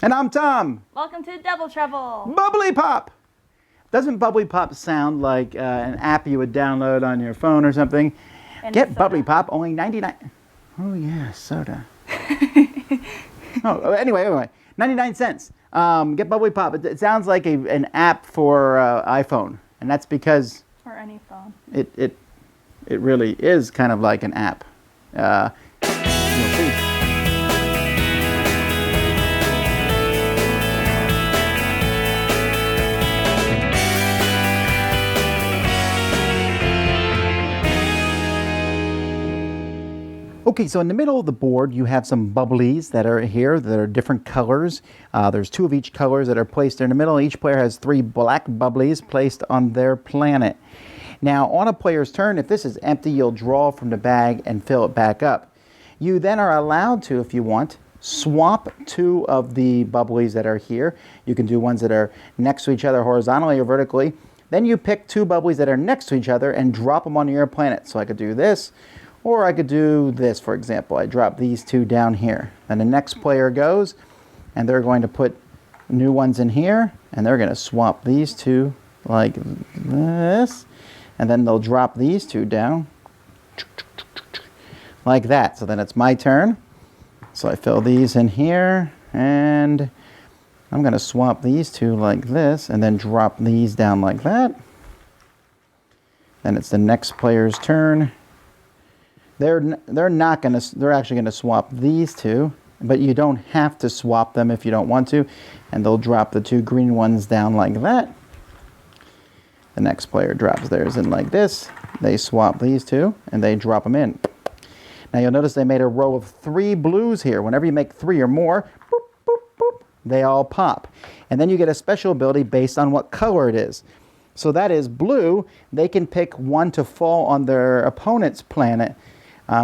And I'm Tom. Welcome to Double Trouble. Bubblee Pop. Doesn't Bubblee Pop sound like an app you would download on your phone or something? And Get soda. Bubblee Pop, only 99. Oh yeah, soda. Anyway, 99 cents. Get Bubblee Pop. It sounds like an app for iPhone, and that's because Or any phone. it really is kind of like an app. You'll see. Okay, so in the middle of the board, you have some bubblies that are here that are different colors. There's 2 of each colors that are placed there in the middle. Each player has 3 black bubblies placed on their planet. Now, on a player's turn, if this is empty, you'll draw from the bag and fill it back up. You then are allowed to, if you want, swap 2 of the bubblies that are here. You can do ones that are next to each other horizontally or vertically. Then you pick 2 bubblies that are next to each other and drop them onto your planet. So I could do this. Or I could do this, for example. I drop these 2 down here. Then the next player goes, and they're going to put new ones in here, and they're going to swap these 2 like this. And then they'll drop these 2 down like that. So then it's my turn. So I fill these in here, and I'm going to swap these 2 like this, and then drop these down like that. Then it's the next player's turn. They're actually going to swap these 2, but you don't have to swap them if you don't want to, and they'll drop the 2 green ones down like that. The next player drops theirs in like this. They swap these 2 and they drop them in. Now you'll notice they made a row of 3 blues here. Whenever you make 3 or more, boop, boop, boop, they all pop. And then you get a special ability based on what color it is. So that is blue. They can pick one to fall on their opponent's planet.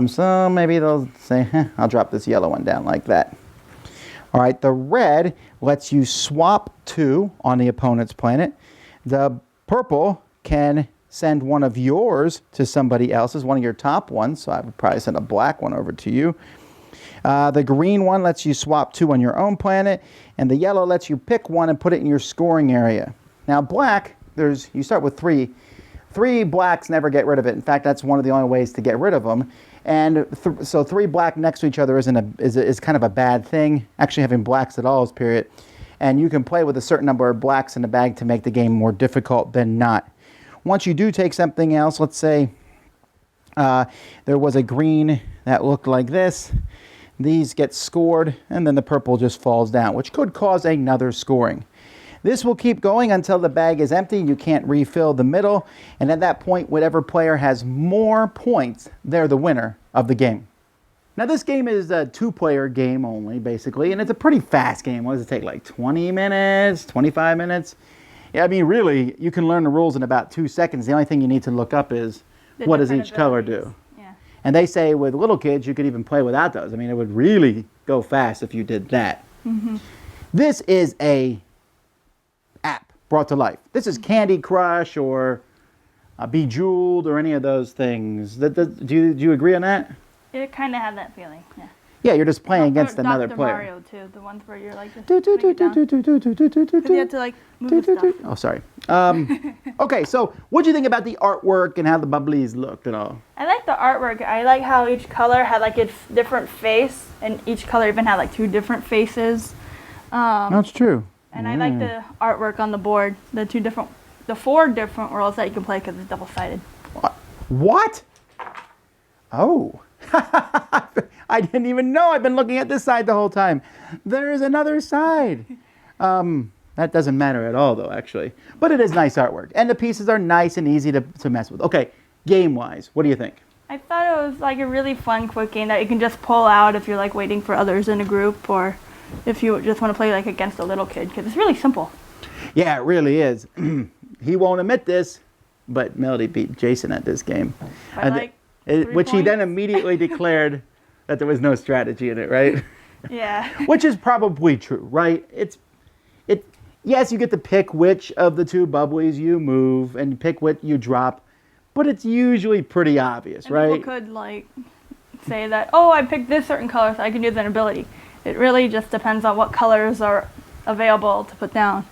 So maybe they'll say, I'll drop this yellow one down like that. All right, the red lets you swap 2 on the opponent's planet. The purple can send one of yours to somebody else's, one of your top ones. So I would probably send a black one over to you. The green one lets you swap 2 on your own planet. And the yellow lets you pick one and put it in your scoring area. Now black, you start with 3. 3 blacks never get rid of it. In fact, that's one of the only ways to get rid of them. And so 3 black next to each other is kind of a bad thing. Actually, having blacks at all is period. And you can play with a certain number of blacks in the bag to make the game more difficult than not. Once you do take something else, let's say there was a green that looked like this. These get scored, and then the purple just falls down, which could cause another scoring. This will keep going until the bag is empty and you can't refill the middle. And at that point, whatever player has more points, they're the winner of the game. Now this game is a 2-player game only, basically, and it's a pretty fast game. What does it take, like 20 minutes, 25 minutes? Yeah, I mean, really, you can learn the rules in about 2 seconds. The only thing you need to look up is what does each color do? Yeah. And they say with little kids, you could even play without those. I mean, it would really go fast if you did that. Mm-hmm. This is a app brought to life. This is Candy Crush or Bejeweled or any of those things. Do you agree on that? It kind of had that feeling, yeah. Yeah, you're just playing against another Dr. player. Mario too, the ones where you're like just putting it down. 'Cause you have to like move the stuff. Oh, sorry. Okay, so what do you think about the artwork and how the bubblies looked and all? I like the artwork. I like how each color had like its different face, and each color even had like 2 different faces. That's true. And I like the artwork on the board, the 4 different worlds that you can play because it's double-sided. What? Oh. I didn't even know. I've been looking at this side the whole time. There is another side. That doesn't matter at all, though, actually. But it is nice artwork. And the pieces are nice and easy to mess with. Okay, game-wise, what do you think? I thought it was like a really fun, quick game that you can just pull out if you're like waiting for others in a group, or if you just want to play like against a little kid, because it's really simple. Yeah, it really is. He won't admit this, but Melody beat Jason at this game. Which he then immediately declared that there was no strategy in it, right? Yeah. Which is probably true, right? Yes, you get to pick which of the 2 bubblies you move and pick what you drop, but it's usually pretty obvious, and right? People could like say that, oh, I picked this certain color so I can use an ability. it really just depends on what colors are available to put down.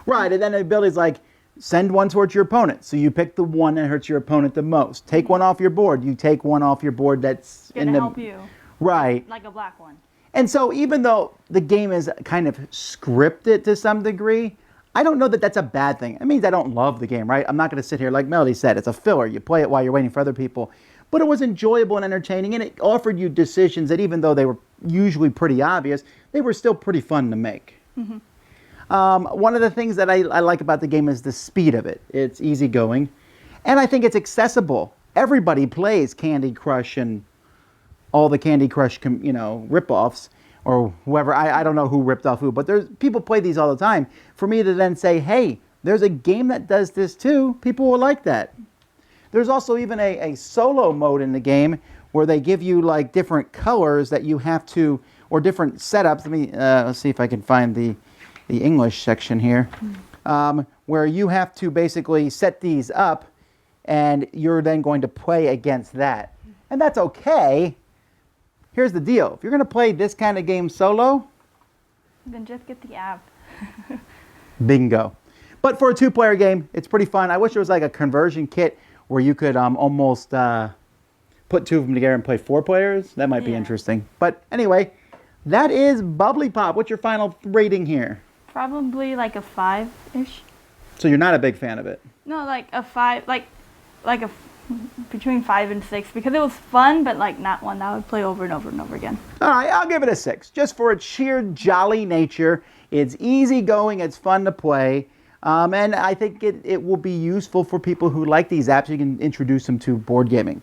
Right, and then the ability's like, send one towards your opponent. So you pick the one that hurts your opponent the most. Take one off your board. You take one off your board that's Gonna help you. Right. Like a black one. And so even though the game is kind of scripted to some degree, I don't know that that's a bad thing. It means I don't love the game, right? I'm not going to sit here, like Melody said, it's a filler. You play it while you're waiting for other people. But it was enjoyable and entertaining, and it offered you decisions that even though they were usually pretty obvious, they were still pretty fun to make. Mm-hmm. One of the things that I like about the game is the speed of it. It's easygoing, and I think it's accessible. Everybody plays Candy Crush and all the Candy Crush, rip-offs, or whoever. I don't know who ripped off who, but there's people play these all the time. For me to then say, hey, there's a game that does this too, people will like that. There's also even a solo mode in the game where they give you like different colors that you have to, or different setups. Let's see if I can find the English section here, where you have to basically set these up, and you're then going to play against that. And that's okay. Here's the deal. If you're going to play this kind of game solo, then just get the app. Bingo. But for a two-player game, it's pretty fun. I wish there was like a conversion kit where you could almost put two of them together and play 4 players. That might be interesting. But anyway, that is Bubblee Pop. What's your final rating here? Probably like a 5-ish. So you're not a big fan of it? No, like a 5, like a between 5 and 6, because it was fun, but like not one that I would play over and over and over again. All right, I'll give it a 6, just for its sheer jolly nature. It's easygoing, it's fun to play, and I think it will be useful for people who like these apps. You can introduce them to board gaming.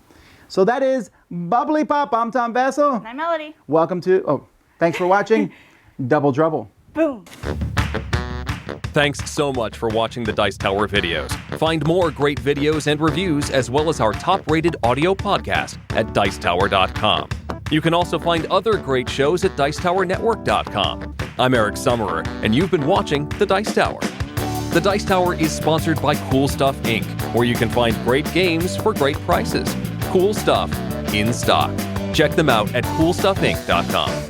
So that is Bubblee Pop. I'm Tom Vassell. And I'm Melody. Welcome to, thanks for watching Double Trouble. Boom. Thanks so much for watching the Dice Tower videos. Find more great videos and reviews, as well as our top-rated audio podcast at Dicetower.com. You can also find other great shows at Dicetowernetwork.com. I'm Eric Summerer, and you've been watching The Dice Tower. The Dice Tower is sponsored by Cool Stuff Inc., where you can find great games for great prices. Cool stuff in stock. Check them out at CoolStuffInc.com.